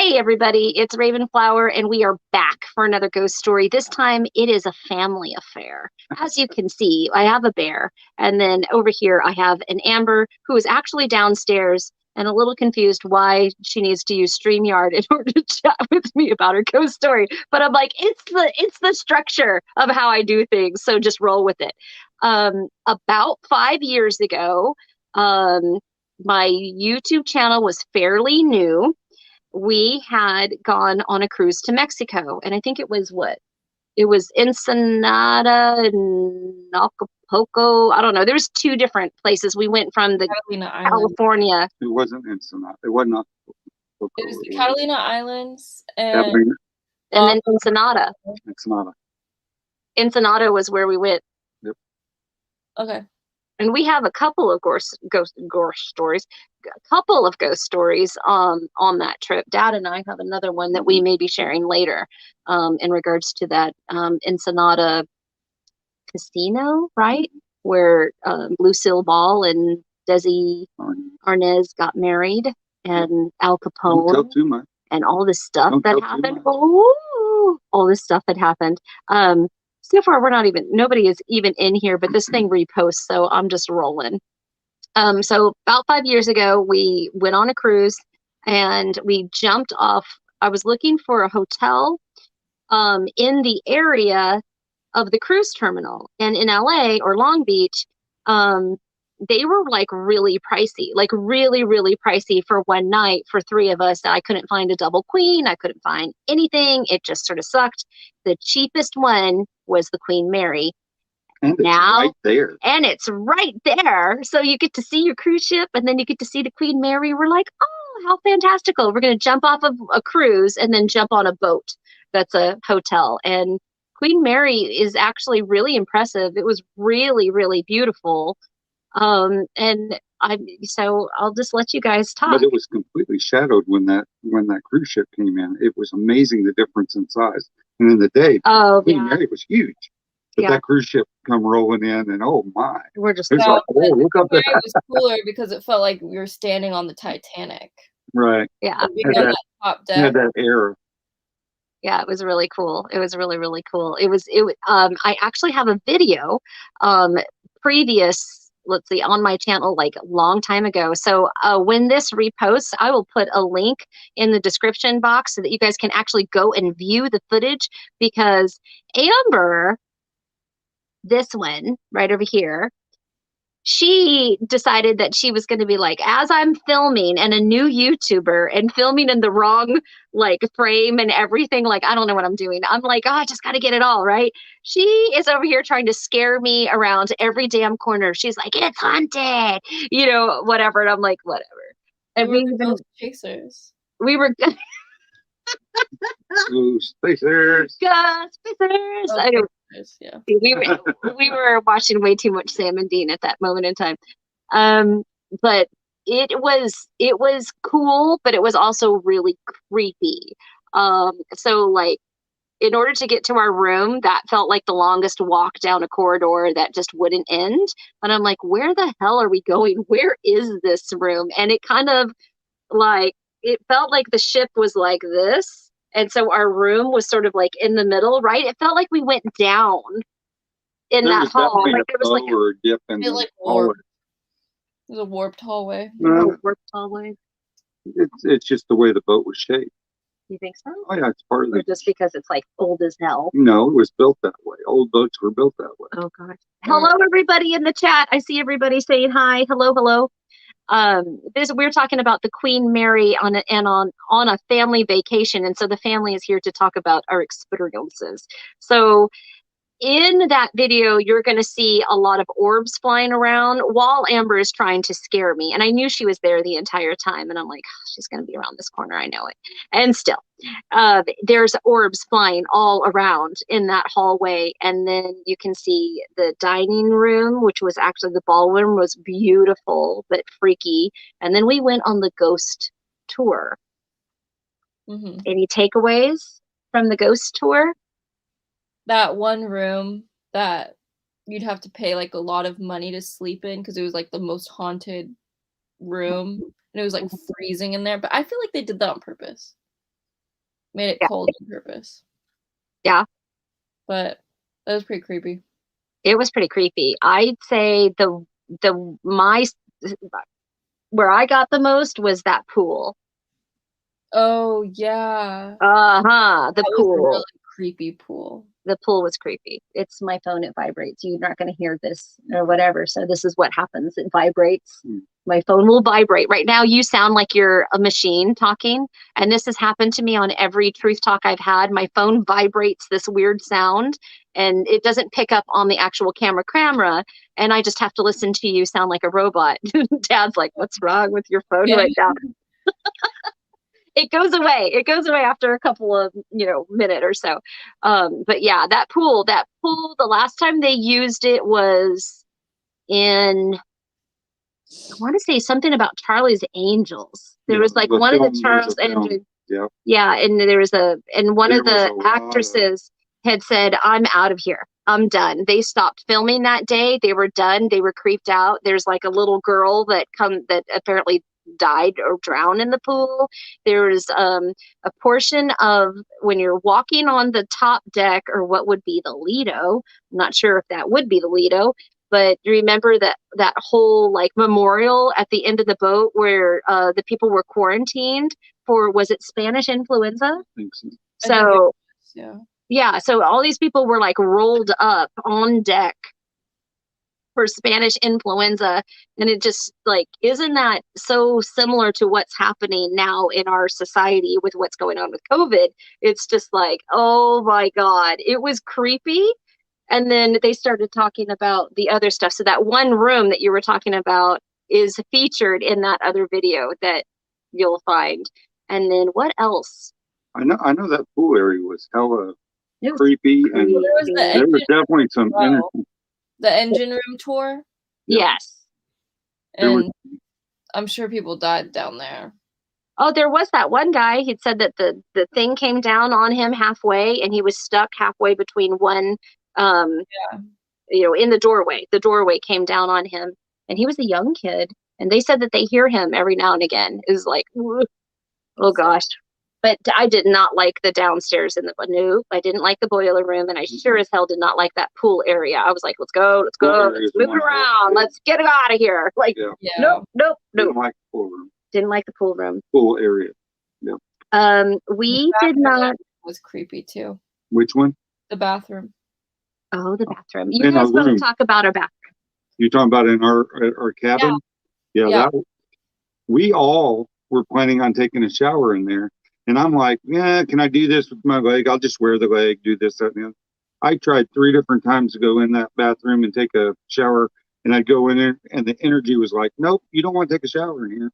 Hey everybody, it's Ravenflower, and we are back for another ghost story. This time it is a family affair. As you can see, I have a bear, and then over here I have an Amber who is actually downstairs and a little confused why she needs to use StreamYard in order to chat with me about her ghost story. But I'm like, it's the structure of how I do things, so just roll with it. About 5 years ago, my YouTube channel was fairly new. We had gone on a cruise to Mexico, and I think it was what? It was Ensenada and Acapulco. I don't know. There's two different places. We went from the Catalina Island. California, It wasn't Ensenada. It wasn't Acapulco. It was the Catalina Islands and Catalina, and then Ensenada. Ensenada. Ensenada was where we went. Yep. okay. And we have a couple of ghost stories, a couple of ghost stories on that trip. Dad and I have another one that we may be sharing later in regards to that Ensenada casino, right? Where Lucille Ball and Desi Arnaz got married, and Al Don't tell Capone, too much. and all this stuff Don't that tell too happened. much. Ooh, all this stuff that happened. So far, nobody is even in here, but this thing reposts, so I'm just rolling. So about 5 years ago, we went on a cruise and we jumped off. I was looking for a hotel in the area of the cruise terminal, and in LA or Long Beach, they were like really pricey, like really, really pricey for one night for three of us. I couldn't find a double queen. I couldn't find anything. It just sort of sucked. The cheapest one was the Queen Mary. And it's right there. And it's right there. So you get to see your cruise ship, and then you get to see the Queen Mary. We're like, oh, how fantastical. We're going to jump off of a cruise and then jump on a boat that's a hotel. And Queen Mary is actually really impressive. It was really, really beautiful. And so I'll just let you guys talk. But it was completely shadowed when that cruise ship came in. It was amazing the difference in size. And in the day, Queen Mary was huge. But that cruise ship come rolling in, and oh my, we're just it's like, oh, look up there. It was cooler because it felt like we were standing on the Titanic. Right. Yeah. Being on that top deck. Had that air. Yeah, it was really cool. It was really, really cool. I actually have a video, previous, let's see, on my channel, like a long time ago. So when this reposts, I will put a link in the description box so that you guys can actually go and view the footage, because Amber, this one right over here, she decided that she was going to be like, as I'm filming and a new YouTuber and filming in the wrong like frame and everything, like I don't know what I'm doing. I'm like, oh, I just got to get it all right. She is over here trying to scare me around every damn corner. She's like, it's haunted, whatever. And I'm like, whatever. And we were ghost chasers. We were Ghost chasers. Ghost chasers. I don't. Yeah. We were watching way too much Sam and Dean at that moment in time. But it was cool, but it was also really creepy. So like in order to get to our room, that felt like the longest walk down a corridor that just wouldn't end. And I'm like, where the hell are we going? Where is this room? And it kind of like, it felt like the ship was like this. And so our room was sort of like in the middle, right? It felt like we went down in that hall. Like there was like a dip in the hallway. It was a warped hallway. Warped hallway. It's just the way the boat was shaped. You think so? Oh yeah, it's part of it. Just because it's like old as hell. No, it was built that way. Old boats were built that way. Oh god. Hello everybody in the chat. I see everybody saying hi. Hello. We're talking about the Queen Mary on a family vacation, and so the family is here to talk about our experiences. So in that video, you're going to see a lot of orbs flying around while Amber is trying to scare me. And I knew she was there the entire time. And I'm like, oh, she's going to be around this corner. I know it. And still, there's orbs flying all around in that hallway. And then you can see the dining room, which was actually the ballroom, was beautiful, but freaky. And then we went on the ghost tour. Mm-hmm. Any takeaways from the ghost tour? That one room that you'd have to pay like a lot of money to sleep in because it was like the most haunted room, and it was like freezing in there. But I feel like they did that on purpose. Made it cold on purpose. Yeah. But that was pretty creepy. It was pretty creepy. I'd say where I got the most was that pool. Oh yeah. The pool. Was a really creepy pool. The pool was creepy. It's my phone. It vibrates. You're not going to hear this or whatever. So this is what happens. It vibrates. My phone will vibrate. Right now, you sound like you're a machine talking. And this has happened to me on every Truth Talk I've had. My phone vibrates this weird sound and it doesn't pick up on the actual camera. And I just have to listen to you sound like a robot. Dad's like, what's wrong with your phone right now? It goes away. It goes away after a couple of, minute or so. But yeah, that pool, the last time they used it was in, I want to say something about Charlie's Angels. There was like one of the Charles Angels. Yeah. Yeah. And there was one of the actresses had said, I'm out of here. I'm done. They stopped filming that day. They were done. They were creeped out. There's like a little girl that apparently died or drowned in the pool. There's a portion of when you're walking on the top deck, or what would be the Lido. I'm not sure if that would be the Lido, but remember that whole like memorial at the end of the boat where the people were quarantined for, was it Spanish influenza? I think so. Yeah. So all these people were like rolled up on deck for Spanish influenza. And it just like, isn't that so similar to what's happening now in our society with what's going on with COVID? It's just like, oh my God, it was creepy. And then they started talking about the other stuff. So that one room that you were talking about is featured in that other video that you'll find. And then what else? I know that pool area was hella creepy, and there was definitely some energy. The engine room tour? Yes. And I'm sure people died down there. Oh, there was that one guy. He'd said that the thing came down on him halfway and he was stuck halfway between one, in the doorway. The doorway came down on him and he was a young kid. And they said that they hear him every now and again. It was like, oh gosh. But I did not like the downstairs in the nope. I didn't like the boiler room, and I sure as hell did not like that pool area. I was like, let's go, let's move it around, let's get it out of here. Like, nope. Didn't like the pool room. Didn't like the pool room. Pool area. Yeah. We did not. Was creepy too. Which one? The bathroom. Oh, the bathroom. You guys both talk about our bathroom. You're talking about in our cabin? Yeah. We all were planning on taking a shower in there. And I'm like, can I do this with my leg? I'll just wear the leg, do this, that, and the other. I tried 3 different times to go in that bathroom and take a shower. And I'd go in there and the energy was like, nope, you don't want to take a shower in here.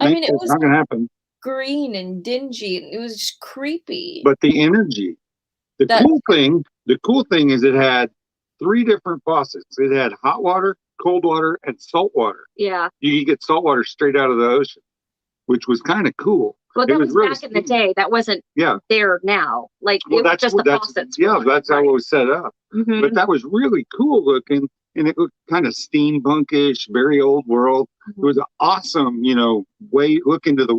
It was not going to happen. Green and dingy. And it was just creepy. But the energy, the cool thing is it had 3 different faucets. It had hot water, cold water, and salt water. Yeah. You could get salt water straight out of the ocean, which was kind of cool. Well, that was back in the day. That wasn't there now. Like, it was just the faucets. Yeah, that's how it was set up. Mm-hmm. But that was really cool looking, and it looked kind of steampunkish, very old world. Mm-hmm. It was an awesome, way look into the,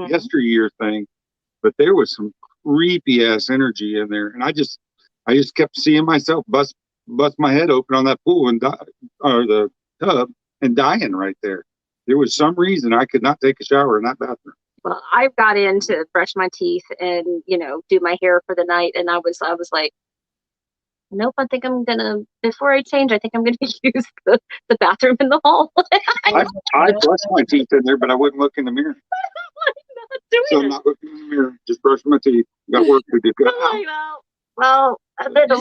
yesteryear thing. But there was some creepy ass energy in there, and I just kept seeing myself bust my head open on that pool and or the tub and dying right there. There was some reason I could not take a shower in that bathroom. Well, I got in to brush my teeth and, do my hair for the night. And I was like, nope, I think I'm going to, before I change, I think I'm going to use the bathroom in the hall. I brushed my teeth in there, but I wouldn't look in the mirror. I'm not looking in the mirror, just brushing my teeth. Got work to do. Well, the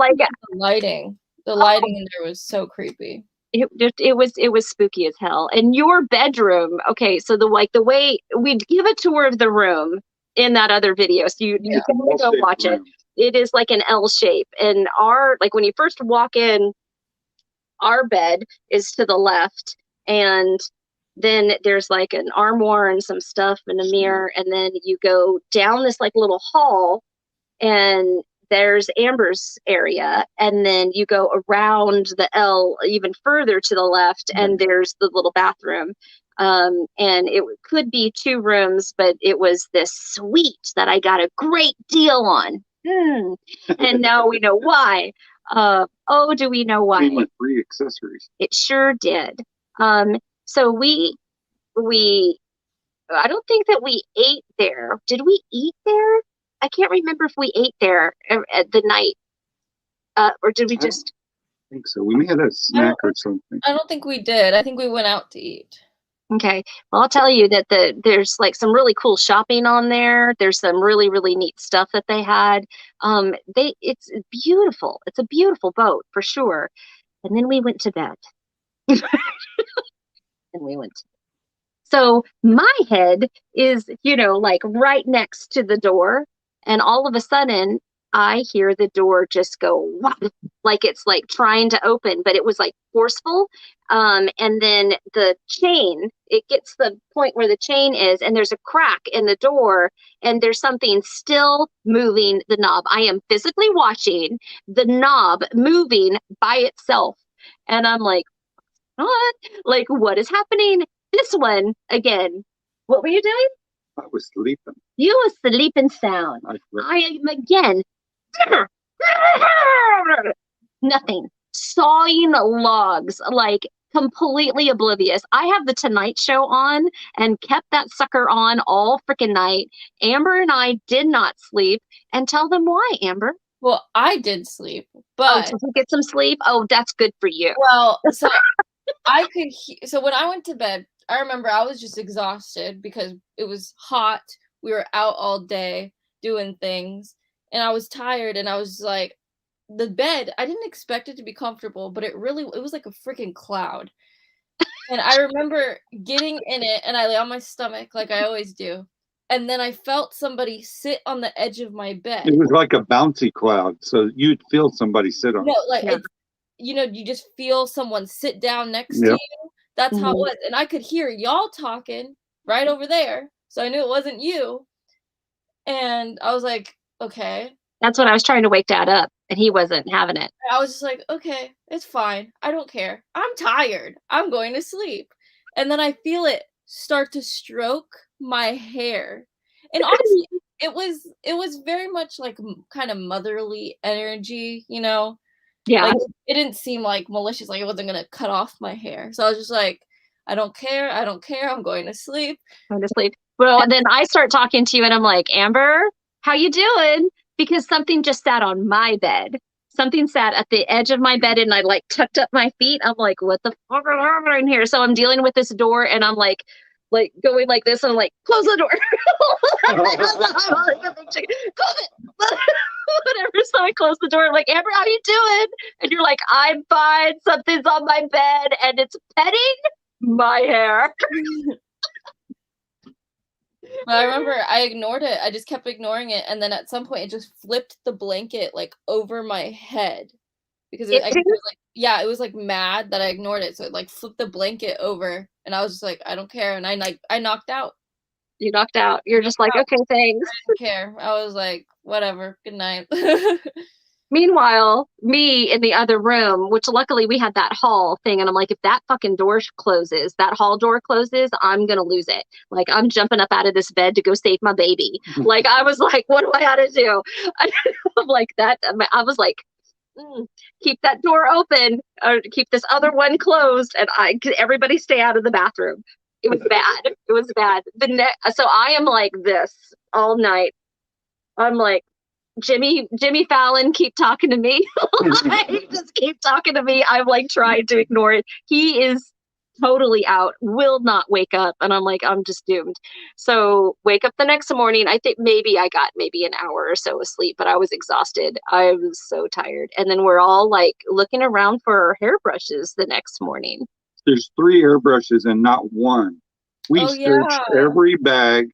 lighting. The lighting in there was so creepy. It was spooky as hell. And your bedroom, okay, so the way we'd give a tour of the room in that other video, so you can go watch it. It is like an L shape, and when you first walk in, our bed is to the left, and then there's like an armoire and some stuff and a mirror, and then you go down this like little hall, and there's Amber's area, and then you go around the L even further to the left, and there's the little bathroom. And it could be 2 rooms, but it was this suite that I got a great deal on. And now we know why. Oh, do we know why? Came with free accessories. It sure did. So we I don't think that we ate there. Did we eat there? I can't remember if we ate there at the night, or did we just? I think so. We may have had a snack or something. I don't think we did. I think we went out to eat. Okay. Well, I'll tell you that there's like some really cool shopping on there. There's some really, really neat stuff that they had. It's beautiful. It's a beautiful boat for sure. And then we went to bed. So my head is, like right next to the door. And all of a sudden, I hear the door just go whop, like it's like trying to open, but it was like forceful. And then the chain, it gets the point where the chain is, and there's a crack in the door, and there's something still moving the knob. I am physically watching the knob moving by itself. And I'm like, what? Like, what is happening? This one again. What were you doing? I was sleeping. You were sleeping sound. I am again. Nothing. Sawing logs, like completely oblivious. I have the Tonight Show on and kept that sucker on all freaking night. Amber and I did not sleep. And tell them why, Amber. Well, I did sleep, but did you get some sleep? Oh, that's good for you. Well, so so when I went to bed, I remember I was just exhausted because it was hot. We were out all day doing things, and I was tired, and I was like, the bed, I didn't expect it to be comfortable, but it was like a freaking cloud. And I remember getting in it, and I lay on my stomach like I always do. And then I felt somebody sit on the edge of my bed. It was like a bouncy cloud, so you'd feel somebody sit on it. No, like, it's, you just feel someone sit down next to you. That's how it was. And I could hear y'all talking right over there. So I knew it wasn't you. And I was like, okay. That's when I was trying to wake Dad up, and he wasn't having it. I was just like, okay, it's fine. I don't care. I'm tired. I'm going to sleep. And then I feel it start to stroke my hair. And honestly, it was very much like kind of motherly energy, Yeah. Like, it didn't seem like malicious, like it wasn't gonna cut off my hair. So I was just like, I don't care. I'm going to sleep. Well, and then I start talking to you, and I'm like, Amber, how you doing? Because something just sat on my bed. Something sat at the edge of my bed, and I like tucked up my feet. I'm like, what the fuck is happening here? So I'm dealing with this door, and I'm like going like this, and I'm like, close the door. Close it. Whatever. So I close the door. I'm like, Amber, how you doing? And you're like, I'm fine. Something's on my bed, and it's petting my hair. But I remember I ignored it. I just kept ignoring it, and then at some point it just flipped the blanket like over my head because it was like mad that I ignored it. So it like flipped the blanket over, and I was just like, I don't care, and I knocked out. You knocked out. You're just like, okay, thanks. I didn't care. I was like, whatever. Good night. Meanwhile, me in the other room, which luckily we had that hall thing, and I'm like, if that fucking door closes, that hall door closes, I'm gonna lose it. Like, I'm jumping up out of this bed to go save my baby. Like, I was like, what do I gotta do? I'm like that. I was like, keep that door open, or keep this other one closed, and everybody stay out of the bathroom. It was bad. It was bad. So I am like this all night. I'm like, Jimmy Fallon, keep talking to me. Just keep talking to me. I'm like trying to ignore it. He is totally out, will not wake up. And I'm like, I'm just doomed. So wake up the next morning. I think maybe I got an hour or so of sleep, but I was exhausted. I was so tired. And then we're all like looking around for our hairbrushes the next morning. There's 3 airbrushes and not one. We searched every bag,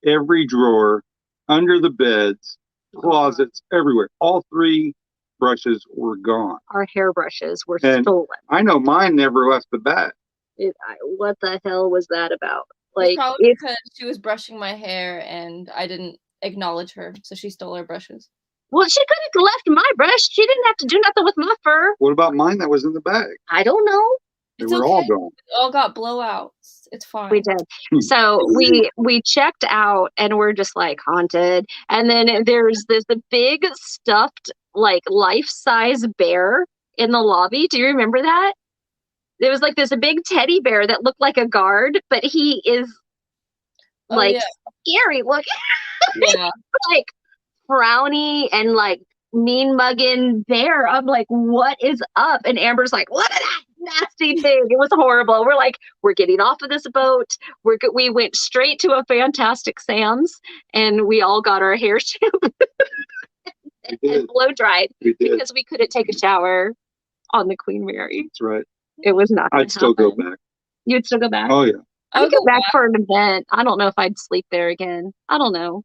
every drawer, under the beds, closets, everywhere. All 3 brushes were gone. Our hairbrushes were stolen. I know mine never left the bag. What the hell was that about? Like, probably because she was brushing my hair and I didn't acknowledge her, so she stole our brushes. Well, she could have left my brush. She didn't have to do nothing with my fur. What about mine that was in the bag? I don't know. They It's were all okay. gone. We all got blowouts. It's fine. We did. So we checked out and we're just like haunted. And then there's this big stuffed like life-size bear in the lobby. Do you remember that? There was like this big teddy bear that looked like a guard, but he is Oh, like yeah. scary looking, Yeah. like frowny and like mean mugging bear. I'm like, what is up? And Amber's like, what is that nasty thing? It was horrible. We're like, we're getting off of this boat. We went straight to a Fantastic Sam's and we all got our hair shampooed We and did. blow dried We did. because we couldn't take a shower on the Queen Mary. That's right. It was not gonna I'd still go happen. back. You'd still go back? Oh yeah. I I'd would go go back back. for an event. I don't know if I'd sleep there again. I don't know.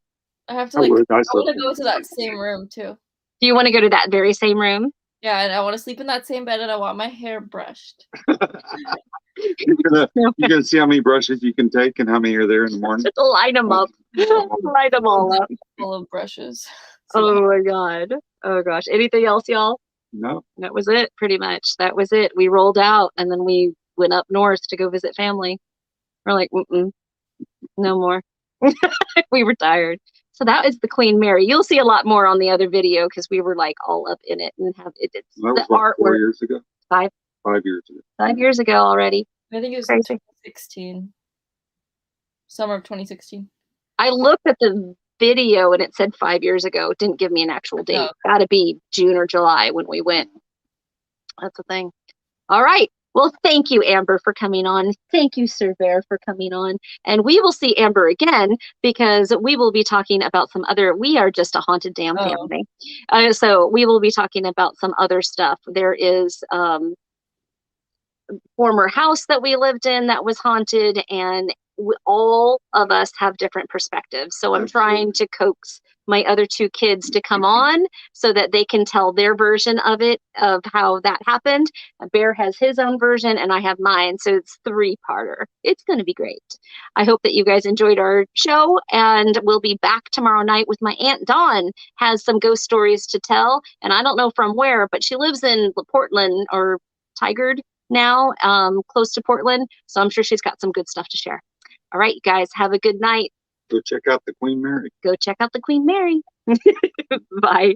I have to I like. would. I I still want to go to that same room too. Do you want to go to that very same room? Yeah, and I want to sleep in that same bed, and I want my hair brushed. you're gonna see how many brushes you can take and how many are there in the morning. Just line them up. Line them all up. Full of brushes. Oh my God. Oh gosh. Anything else, y'all? No. That was it, pretty much. That was it. We rolled out and then we went up north to go visit family. We're like, mm-mm, no more. We were tired. So that is the Queen Mary. You'll see a lot more on the other video because we were like all up in it and have it. It's That was the what, 4 artwork. years ago. 5 years ago. 5 years ago already. I think it was Crazy. 2016. Summer of 2016. I looked at the video and it said 5 years ago. It didn't give me an actual date. Oh. Gotta be June or July when we went. That's the thing. All right. Well, thank you, Amber, for coming on. Thank you, Sir Bear, for coming on. And we will see Amber again because we will be talking about some other. We are just a haunted damn Oh. family. So we will be talking about some other stuff. There is former house that we lived in that was haunted, and all of us have different perspectives. So I'm trying to coax my other 2 kids to come on so that they can tell their version of it, of how that happened. Bear has his own version and I have mine. So it's 3-parter. It's going to be great. I hope that you guys enjoyed our show, and we'll be back tomorrow night with my Aunt Dawn has some ghost stories to tell. And I don't know from where, but she lives in Portland or Tigard now, close to Portland. So I'm sure she's got some good stuff to share. All right, you guys, have a good night. Go check out the Queen Mary. Go check out the Queen Mary. Bye.